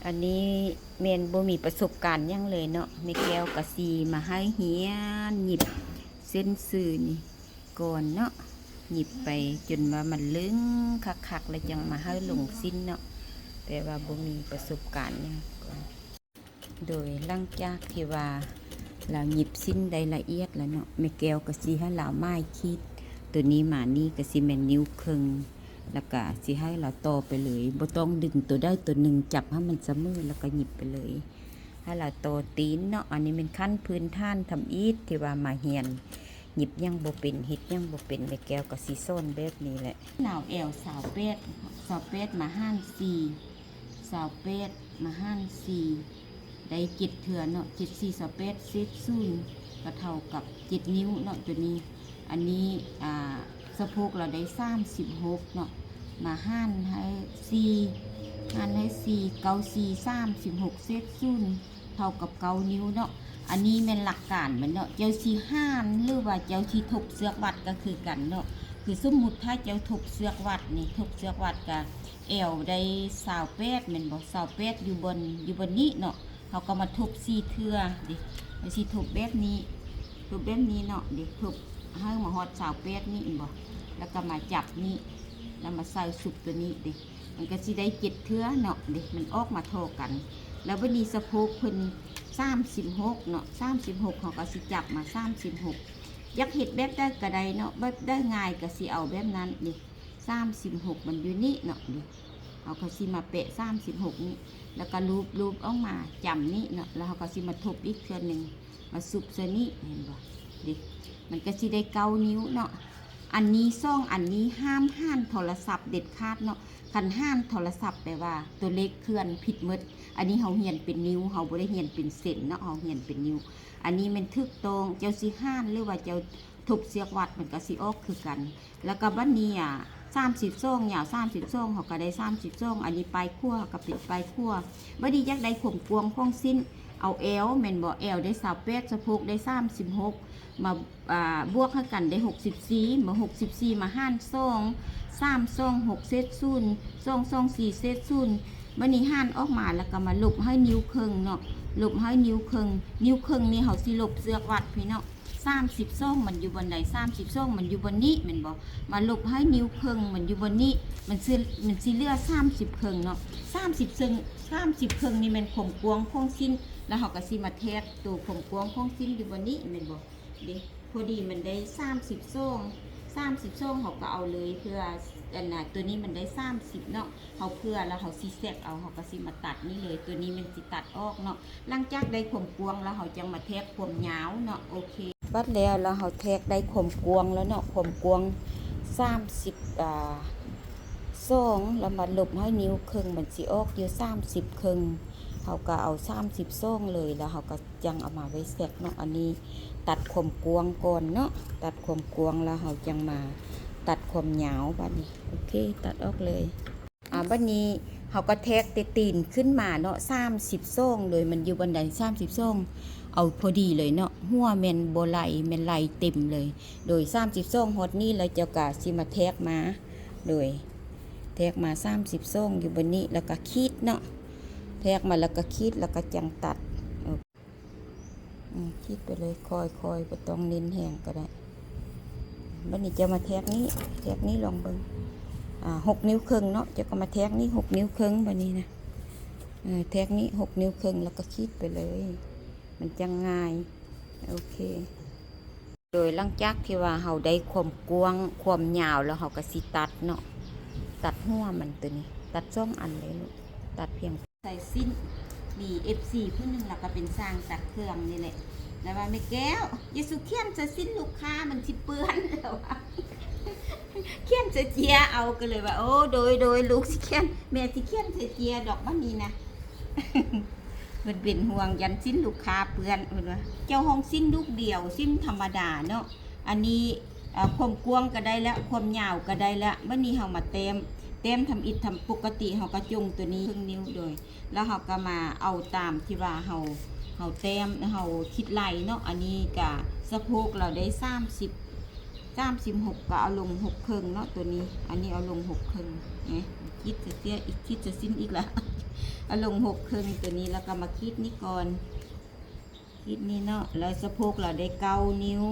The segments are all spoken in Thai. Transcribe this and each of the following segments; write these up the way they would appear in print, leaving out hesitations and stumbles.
อันนี้เมนบ่มีประสบการณ์ยังเลยเนาะแม่แก้วกะซีมาให้เฮียนหยิบเส้นสื่อนี่ก่อนเนาะหยิบไปจนว่ามันลึงคักๆแล้วจังมาให้ลงสิ้นเนาะแต่ว่าบ่มีประสบการณ์เนี่ยก่อนโดยหลังจากที่ว่าเราหยิบสิ้นได้ละเอียดแล้วเนาะแม่แก้วกะซีให้เราไม้คิดตัวนี้มานี่กะซีแม่นนิ้วครึ่งแล้วก็สิให้เราต่อไปเลยบ่ต้องดึงตัวได้ตัวหนึ่งจับให้มันเสมอแล้วก็หยิบไปเลยให้เราต่อตีนเนาะอันนี้เป็นขั้นพื้นฐานทำอีทที่ว่ามาเฮียนหยิบยังบ่เป็นเฮ็ดยังบ่เป็นแม่แก้วก็สิซ่อนแบบนี้แหละหนาวแอวสาวเป็ดมาห้านสี่สาวเป็ดมาห้านสี่ได้7เถื่อเนาะ7 4สาวเป็ดเซตซุ่นก็เท่ากับ7นิ้วเนาะตัวนี้อันนี้สะโพกเราได้36เนาะมาห้านให้4เก้า36เซตซุ่นเท่ากับ9นิ้วเนาะอันนี้เป็นหลักการเหมือนเนาะเจ้าสีห้านหรือว่าเจ้าที่ถกเสือกวัดก็คือกันเนาะคือสมมุติถ้าเจ้าถกเสือกวัดนี่ถกเสือกวัดกับเอวได้28เหมือนบอก28อยู่บนนี้เนาะเขาก็มาทุบ4เทื่อดิสิทุบแบบนี้เนาะดิทุบให้มาฮอด28นี่บอกแล้วก็มาจับนี่แล้วมาใส่สุกตัวนี้ดิมันก็สิได้7เทื่อเนาะดิมันออกมาโทกันแล้ววันนี้สะโพกเพิ่น36เนาะ36เขาก็สิจับมา36อยากเห็ดแบบได้ก็ได้เนาะแบบได้ง่ายก็สิเอาแบบนั้นดิ36มันอยู่นี่เนาะดิเขาก็สิมาเปะ36นี่แล้วก็รูปออกมาจำนี่เนาะแล้วเขาก็สิมาทบอีกเทื่อนึงมาสุบซะนี่เห็นบ่ดิมันก็สิได้9นิ้วเนาะอันนี้ซ่องอันนี้ห้ามห้านโทรศัพท์เด็ดขาดเนาะคันห้ามโทรศัพท์แปลว่าตัวเลขเคลื่อนผิดหมดอันนี้เขาเหียนเป็นนิ้วเขาบ่ได้เหียนเป็นเส้นเนาะเขาเหียนเป็นนิ้วอันนี้มันทึกตรงเจ้าสิห้านหรือว่าเจ้าทุบเสียกวัดมันก็สิออกคือกันแล้วก็บัดนี้30ซ่องยาว30ซ่องเขาก็ได้30ซ่องอันนี้ปลายขั้วก็เป็นปลายขั้วบัดนี้อยากได้ข่มกวงของสิ้นเอาเอวแม่นบ่เอวได้28สะโพกได้36มาบวกให้กันได้64มา64มาห้านซ่อง3ซ่อง6เซตซุนซ่อง4เซตซุนบัดนี้ห้านออกมาแล้วก็มาลบให้นิ้วครึ่งเนาะลบให้นิ้วครึ่งนี่เขาสิลบเสือกวัดพี่เนาะ30ซ่องมันอยู่บนไหน30ซ่องมันอยู่บนนี้แม่นบ่มาลบให้นิ้วครึ่งมันอยู่บนนี้มันสิเหลือ30ครึ่งเนาะ30ซึ่ง30ครึ่งนี่มันข่มกวงของสิ้นแล้วเขาก็สิมาแทกตัวข่มกวงของสิ้นอยู่บนนี้แม่นบ่เด้พอดีมันได้30ซ่องเขาก็เอาเลยเพื่ออันน่ะตัวนี้มันได้30เนาะเขาเพื่อแล้วเขาสิแซกเอาเขาก็สิมาตัดนี่เลยตัวนี้มันสิตัดออกเนาะหลังจากได้ข่มกวงแล้วเขาจังมาแทกข่มยาวเนาะโอเคบัดแล้วเขาแทกได้ข่มกวงแล้วเนาะข่มกวง30ซ่องแล้วมาลบให้นิ้วครึ่งมันสิออกอยู่30ครึ่งเขาก็เอา30ซ่องเลยแล้วเขาก็จังเอามาไว้แซกเนาะอันนี้ตัดข่มกวงก่อนเนาะตัดข่มกวงแล้วเขาจังมาตัดข่มยาวบัดนี้โอเคตัดออกเลยบัดนี้เขาก็แทกตีนขึ้นมาเนาะ30ซ่องเลยมันอยู่บันได30ซ่องเอาพอดีเลยเนาะหัวแม่นบ่ไหลแม่นไหลเต็มเลยโดย30ซ่องฮอดนี้แล้วเจ้ากะสิมาแทกมาโดยแทกมา30ซ่องอยู่บนนี้แล้วก็คีดเนาะแทกมาแล้วก็คีดแล้วก็จังตัดคีดไปเลยคอยบ่ต้องเน้นแห้งก็ได้บัดนี้จะมาแทกนี้ลองเบิ่ง6นิ้วครึ่งเนาะจะก็มาแทกนี้6นิ้วครึ่งบัดนี้นะแทกนี้6นิ้วครึ่งแล้วก็คีดไปเลยมันจังง่ายโอเคโดยหลังจากที่ว่าเฮาได้ความกว้างความยาวแล้วเฮาก็สิตัดเนาะตัดหัวมันตัวนี้ตัด2อันเลยลูกตัดเพียงใส่สิ้นมี FC ผู้นึงแล้วก็เป็นสร้างตัดเครื่องนี่แหละแล้วว่าแม่แก้วอย่าสุเขียนจะสิ้นลูกค้ามันสิเปื้อนแล้วว่าเขียนเจียเอาก็เลยว่าโอ้โดยลูกสิเขียนแม่สิเขียนเจียดอกบัดนี้นะเพิ่นเป็นห่วงยันสิ้นลูกค้าเปื้อนเพิ่นว่าเจ้าห้องสิ้นลูกเดียวสิ้นธรรมดาเนาะอันนี้ความกว้างก็ได้แล้วความยาวก็ได้แล้วบัดนี้เฮามาเต็มทำอิฐทำปกติเฮาก็จงตัวนี้ครึ่งนิ้วโดยแล้วเฮาก็มาเอาตามที่ว่าเฮาเต็มเฮาคิดไหลเนาะอันนี้ก็สะโพกเราได้36ก็เอาลง6ครึ่งเนาะตัวนี้อันนี้เอาลง6ครึ่งนะโอเค คิดจะเสียอีกคิดจะสิ้นอีกแล้ว เอาลงหกครึ่งตัวนี้แล้วก็มาคิดนี่ก่อนคิดนี่เนาะแล้วสะโพกเราได้เกานิ้ว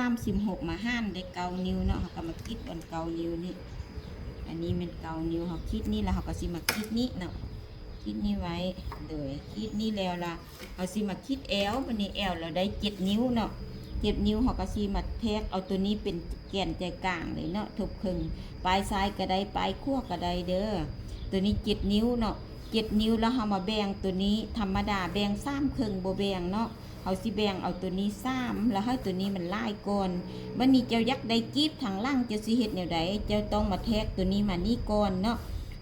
36มาห้านได้เกานิ้วเนาะเราก็มาคิดบนเกานิ้วนี่อันนี้เป็นเกานิ้วเขาคิดนี่แล้วเขาก็สิมาคิดนี่เนาะคิดนี่ไว้เลยคิดนี่แล้วล่ะเขาสิมาคิดแอลวันนี้แอลเราได้7 นิ้วเนาะ7 นิ้วเขาก็สิมาแทกเอาตัวนี้เป็นแกนใจกลางเลยเนาะทุบครึ่งปลายซ้ายก็ได้ปลายขั้วก็ได้เด้อตัวนี้7 นิ้วเนาะ7 นิ้วแล้วเขามาแบ่งตัวนี้ธรรมดาแบ่ง3 ครึ่งบ่แบ่งเนาะเอาสิแบ่งเอาตัวนี้3แล้วให้ตัวนี้มันลายก่อนวันนี้เจ้ายักได้กีบทางล่างเจ้าสิเฮ็ดแนวใดเจ้าต้องมาแทกตัวนี้มานี่ก่อนเนาะ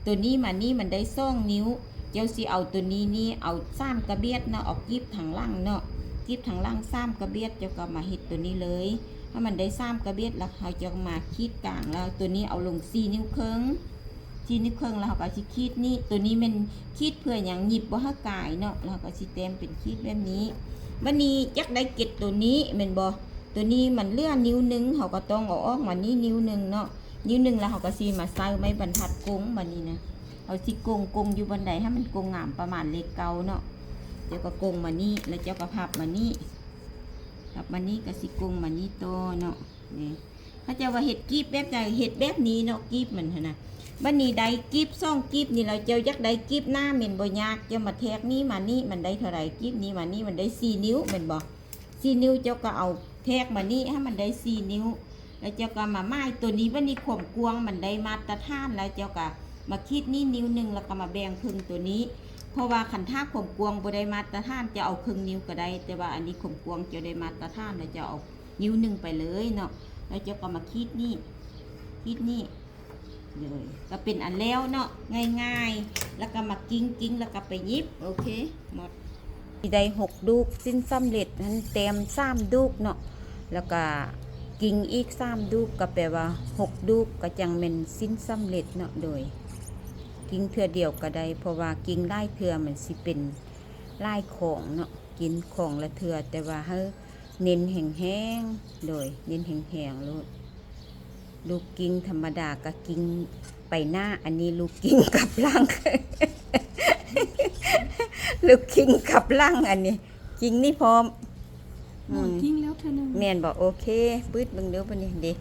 ตัวนี้มานี่มันได้2 นิ้วเจ้าสิเอาตัวนี้นี่เอา3กระเบียดเนาะออกกีบทางล่างเนาะกีบทางล่าง3กระเบียดเจ้าก็มาเฮ็ดตัวนี้เลยถ้ามันได้3กระเบียดแล้วเขาจะมาขีดกลางแล้วตัวนี้เอาลง4 นิ้วครึ่ง4 นิ้วครึ่งแล้วเขาก็สิขีดนี่ตัวนี้มันขีดเพื่อหยังหยิบบ่ให้กายเนาะแล้วก็สิเต็มเป็นขีดแบบนี้วันนี้จักได้เก็ดตัวนี้แม่นบ่ตัวนี้มันเลื่อนนิ้วนึงเขาก็ต้องเอาออกมานี่นิ้วนึงเนาะนิ้วนึงแล้วเขาก็สิมาใส่ไม้บรรทัดกงบัดนี้นะเอาสิกงอยู่บันไดให้มันกงงามประมาณเลขเก่าเนาะเจ้าก็กงมานี่แล้วเจ้าก็พับมานี่พับมานี่ก็สิกงมานี่โตเนาะนี่ถ้าเจ้าว่าเฮ็ดกีบแบบใดเฮ็ดแบบนี้เนาะกีบมันหั่นน่ะบัดนี้ได้กีบ2กีบนี่เราเจ้ายักได้กีบหน้าแม่นบ่ยากเจ้ามาแทกนี้มานี่มันได้เท่าไหร่กีบนี้มานี่มันได้4 นิ้วแม่นบ่4 นิ้วเจ้าก็เอาแทกมานี่ให้มันได้4 นิ้วแล้วเจ้าก็มาไม้ตัวนี้วันนี้ข่มกวงมันได้มาตรฐานแล้วเจ้าก็มาคิดนี่นิ้วนึงแล้วก็มาแบ่งครึ่งตัวนี้เพราะว่าขันท่าข่มกวงบ่ได้มาตรฐานจะเอาครึ่งนิ้วก็ได้แต่ว่าอันนี้ข่มกวงจะได้มาตรฐานแล้วจะเอานิ้วนึงไปเลยเนาะแล้วเจ้าก็มาคิดนี่เลยก็เป็นอันแล้วเนาะง่ายๆแล้วก็มากิ้งแล้วก็ไปยิบโอเคหมดได้6 ลูกสิ้นสำเร็จนั้นเต็ม3 ลูกเนาะแล้วก็กิ้งอีก3 ลูกก็แปลว่า6 ลูกก็จังเป็นสิ้นสำเร็จเนาะโดยกิ้งเทื่อเดียวก็ได้เพราะว่ากิ้งไล่เทื่อมันสิเป็นไล่ของเนาะกินของละเทื่อแต่ว่าเฮาเน้นแห้งๆโดยเน้นแห้งๆลูกกิ้งธรรมดาก็กิ้งไปหน้าอันนี้ลูกกิ้งกับล่าง ลูกกิ้งกับล่างอันนี้กิ้งนี่พร้อมทิ้งแล้วเธอหนึ่งแม่นบอกโอเคปื๊ดเบิ่งเดี๋ยวปะนี่เด้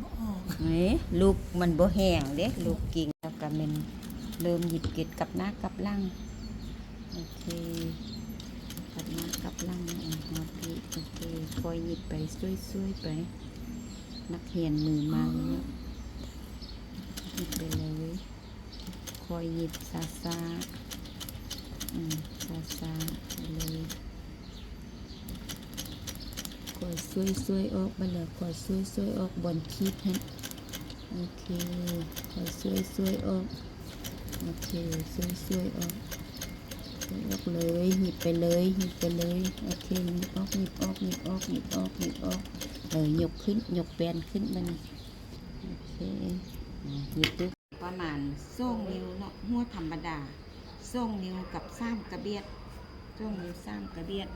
บ่ออก ลูกมันบ่แห้งเด้ลูกกิ้งแล้วก็มันเริ่มหยิบเกล็ดกับหน้ากับล่างโอเคกับหน้ากับล่างโอเคคอยหยิบไปช่วยๆไปนักเรียนมือมาเลยหยิบไปเลยคอยหยิบซาซาไปเลยคอยช่วยออกไปเลยคอยช่วยออกบนคีบฮะโอเคคอยช่วยออกโอเคช่วยออกเลยหยิบไปเลยโอเคหยิบออกยกขึ้นยกแบนขึ้นมันโอเคหยิบดูประมาณ2 นิ้วเนาะหัวธรรมดา2 นิ้วกับ3 กระเบียด2 นิ้ว3 กระเบียด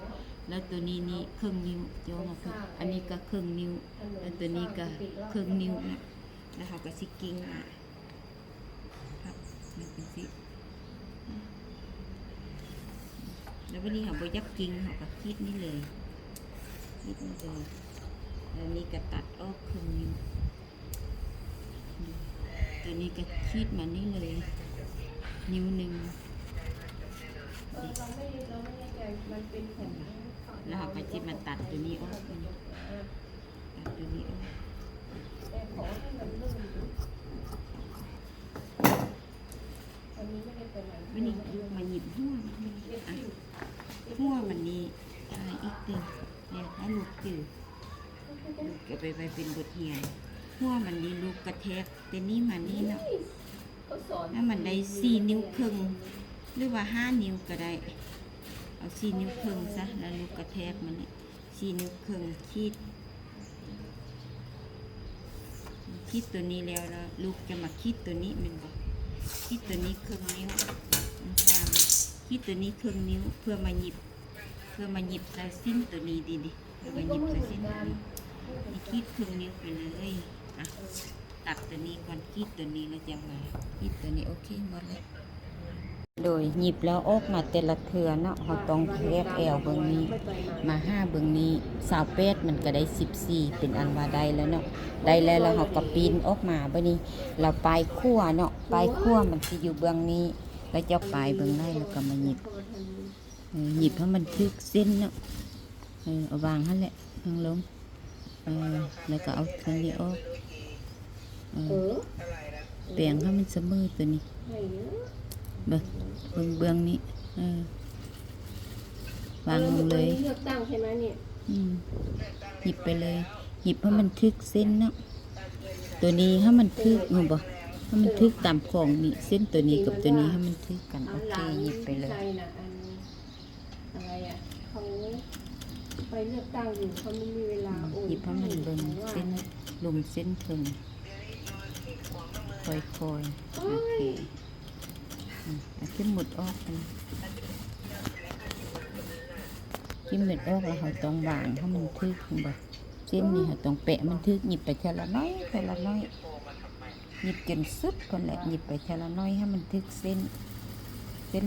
แล้วตัวนี้นี่ครึ่งนิ้วโยมาคืออันนี้ก็ครึ่งนิ้วแล้วตัวนี้ก็ครึ่งนิ้วนะแล้วเขาก็สิกิ้งครับมันเป็นสิแล้ววันนี้เขาบยักกิ้งเขาก็คิดนี่เลยแล้วนี้ก็ตัดออกครึ่งนิ้วตัวนี้ก็คิดมานี่เลยนิ้วนึงแล้วเขาก็จิบมาตัดตัวนี้ออกวันนี้ลูกมาหยิบหัวมันนี่ตายอีกเต็มเนี่ยถ้าลูกจืดก็ไปเป็นบทเรียนหัวมันนี่ลูกกระแทกแต่นี่มันนี่เนาะถ้ามันได้4 นิ้วครึ่งหรือว่า5 นิ้วก็ได้เอา4 นิ้วครึ่งซะแล้วลูกกระแทกมันนี่4 นิ้วครึ่งคิดตัวนี้แล้วลูกจะมาคิดตัวนี้มันบอกคิดตัวนี้ครึ่งนิ้วตามคิดตัวนี้ครึ่งนิ้วเพื่อมาหยิบใส่สิ้นตัวนี้ดีเพื่อมาหยิบใส่สิ้นตัวนี้คิดครึ่งนิ้วไปเลย ตัดตัวนี้ก่อนคีดตัวนี้แล้วจะมาคีดตัวนี้โอเคหมดเลยโดยหยิบแล้วออกมาแต่ละเทือเนาะเราต้องแยกแอวเบิ่งนี้มา5เบิ่งนี้28มันก็ได้14เป็นอันว่าได้แล้วเนาะได้แล้วเราก็ปีนออกมาบัดนี้เราปลายขั้วเนาะปลายขั้วมันสิอยู่เบื้องนี้แล้วจะปลายเบื้องในแล้วก็มาหยิบหยิบให้มันทึกเส้นเนาะเอาวางหั่นแหละทางลงแล้วก็เอาตัวนี้ออกแปลงให้มันเสมอตัวนี้เบื้องนี้วางลงเลยเลือกตั้งใช่ไหมเนี่ยหยิบไปเลยหยิบให้มันทึกเส้นเนาะตัวนี้ให้มันทึกงูบ่ให้มันทึกตามของนี่เส้นตัวนี้กับตัวนี้ให้มันทึกกันโอเคหยิบไปเลยอะไรอ่ะเขาไปเลือกตั้งอยู่เขาไม่มีเวลาหยิบให้มันเบิ่งเส้นลุมเส้นถึงค่อยๆโอเคขึ้นหมดออกกันจิ้มเม็ดออกแล้วเราต้องวางให้มันทึกแบบเส้นนี่เราต้องแปะมันทึกหยิบไปทีละน้อยทีละน้อยหยิบจนสุดคนแหละหยิบไปทีละน้อยให้มันทึกเส้น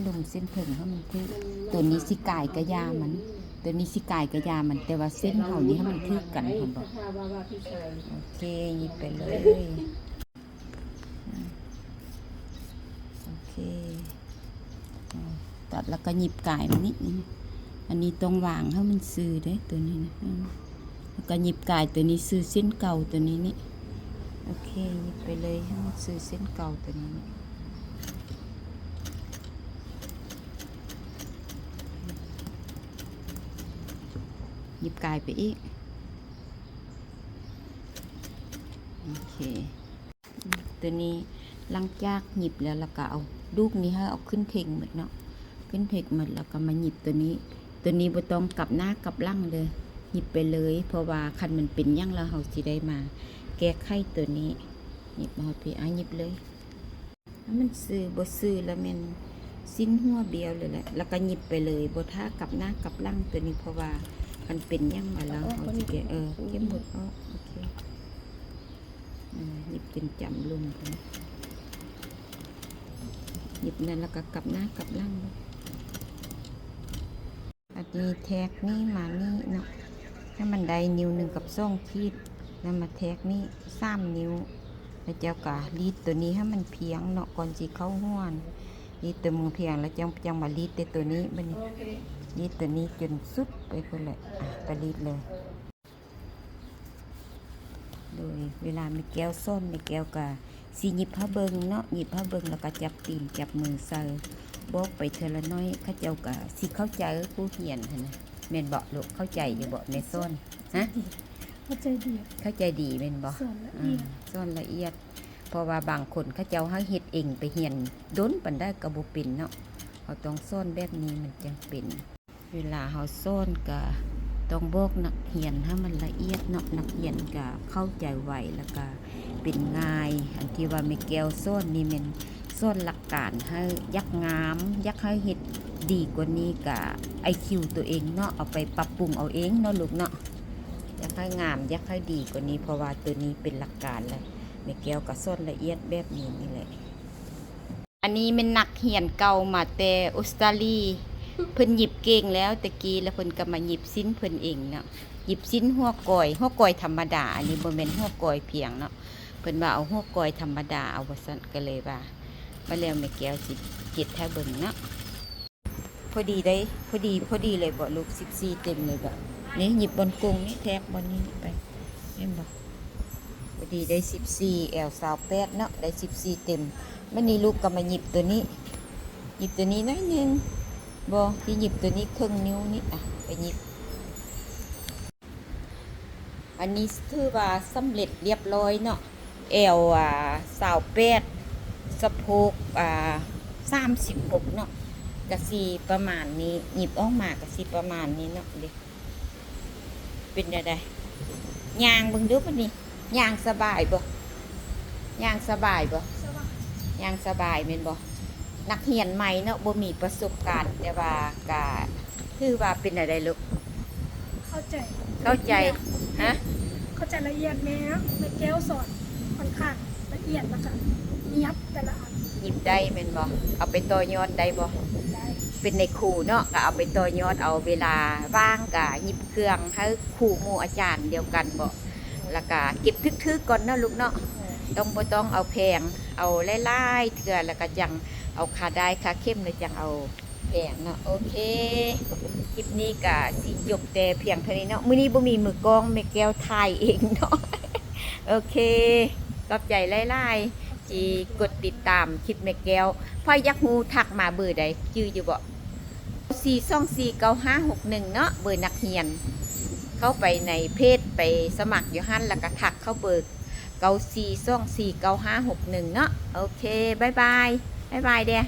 ลุมเส้นถึงให้มันทึกตัวนี้สิกายกระยามันตัวนี้สิกายกระยามันแต่ว่าเส้นเห่านี้ให้มันทึกกันคนบอกโอเคหยิบไปเลยโอเคตัดแล้วก็หยิบกายมันนิดนึงอันนี้ต้องวางให้มันซื้อได้ตัวนี้นะแล้วก็หยิบกายตัวนี้ซื้อเส้นเก่าตัวนี้นี่โอเคหยิบไปเลยให้มันซื้อเส้นเก่าตัวนี้นี่หยิบกายไปอีกโอเคตัวนี้หลังจากหยิบแล้วก็เอาลูกนี้ให้เอาขึ้นเข่งหมดเนาะขึ้นเข่งหมดแล้วก็มาหยิบตัวนี้บ่ต้องกลับหน้ากลับหลังเลยหยิบไปเลยเพราะว่าคันมันเป็นยั่งแล้วเราสิได้มาแก้ไขตัวนี้หยิบมาพี่หยิบเลยมันซื้อบ่ซื้อแล้วมันสิ้นหัวเบี้ยวเลยแหละแล้วก็หยิบไปเลยบ่ท่ากลับหน้ากลับหลังตัวนี้เพราะว่ามันเป็นยั่งมาแล้วเราสิแก้เก็บหมดออกโอเคหยิบเป็นจำลุมกันหยิบนั่นแล้วก็กลับหน้ากลับหลังอันนี้แทกนี่มานี่เนาะให้มันได้นิ้ว1กับ2ขีดแล้วมาแทกนี่3นิ้วแล้วเจ้ากะรีดตัวนี้ให้มันเพียงเนาะก่อนสิเข้าห้วนรีดตัวมือเพียงแล้วจังมารีดตัวนี้บัดนี้รีดตัวนี้จนสุดไปพุ่นแหละไปรีดเลยโดยเวลามีแก้วส้นในแก้วกะสิหยิบผ้าเบิงเนาะหยิบผ้าเบิงแล้วก็จับตีนจับมือใส่บอกไปเทละน้อยข้าเจ้ากะสิเข้าใจผู้เหียนนะแม่นบอกลูกเข้าใจอยู่บอกในส้นฮะเข้าใจดีแม่นบอกส้นละเอียดเพราะว่าบางคนข้าเจ้าให้เฮ็ดเองไปเหียนด้นปันได้กระบุปินเนาะเขาต้องส้นแบบนี้มันจังเป็นเวลาเขาส้นกะต้องบอกนักเรียนให้มันละเอียดเนาะนักเรียนก็เข้าใจไวแล้วก็เป็นง่ายอันที่ว่าไม่แก้วส้นนี่มันส้นหลักการให้ยักงามยักให้เฮ็ดดีกว่านี้กับIQตัวเองเนาะเอาไปปรับปรุงเอาเองเนาะลูกเนาะยักให้งามยักให้ดีกว่านี้เพราะว่าตัวนี้เป็นหลักการเลยไม่แก้วกับส้นละเอียดแบบนี้นี่แหละอันนี้เป็นนักเรียนเก่ามาแต่ออสเตรเลียเพิ่นหยิบเก่งแล้วตะกี้แล้วเพิ่นก็มาหยิบสิ้นเพิ่นเองเนาะหยิบสิ้นหัวก้อยธรรมดาอันนี้บ่แม่นหัวก้อยเพียงเนาะเพิ่นว่าเอาหัวก้อยธรรมดาเอาว่าซั่นก็เลยว่ามาแล้วแม่แก้วสิเก็บแท้เบิ่งเนาะพอดีเลยบ่ลูก14เต็มเลยบ่นี่หยิบบนกุ้งนี่แทกบนนี้ไปเห็นบ่พอดีได้14แอล28เนาะได้14เต็มมื้อนี้ลูกก็มาหยิบตัวนี้หยิบตัวนี้น้อยนึงบ่ที่หยิบตัวนี้ครึ่งนิ้วนี่ไปหยิบอันนี้ถือว่าสำเร็จเรียบร้อยเนาะแอล28สะโพก36เนาะกะสิประมาณนี้หยิบออกมากะสิประมาณนี้เนาะเด็กเป็นได้ย่างเบิ่งดูบัดนี้ย่างสบายบ่ย่างสบายบ่ย่างสบายแม่นบ่นักเรียนใหม่เนาะบ่มีประสบการณ์แต่ว่าก็คือว่าเป็นอะไรลูกเข้าใจฮะเข้าใจละเอียดแม่แก้วสอนค่อนข้าง ขียนแล้วก็ยับแต่ละอัน หยิบได้แม่นบ่เอาไปต่อยอดได้บ่ ได้ เป็นในครูเนาะก็เอาไปต่อยอดเอาเวลาว่างก็หยิบเครื่องให้ครูหมู่อาจารย์เดียวกันบ่แล้วก็เก็บทึกๆก่อนเนาะลูกเนาะต้องบ่ต้องเอาแพงเอาหลายๆเทื่อแล้วก็จังเอาค่าได้ค่าเข้มเลยจังเอาแพงเนาะโอเคคลิปนี้ก็สิจบแต่เพียงเท่านี้เนาะมื้อนี้บ่มีมือกลองแม่แก้วถ่ายเองเนาะ โอเคขอบใจหลายๆที่กดติดตามคลิปแม่แก้วพออยากฮู้ทักมาเบอร์ใดชื่ออยู่บ่4249561เนาะเบอร์นักเรียน เข้าไปในเพจไปสมัครอยู่หั่นแล้วก็ทักเข้าเบอร์94249561เนาะโอเคบ๊ายบายเด้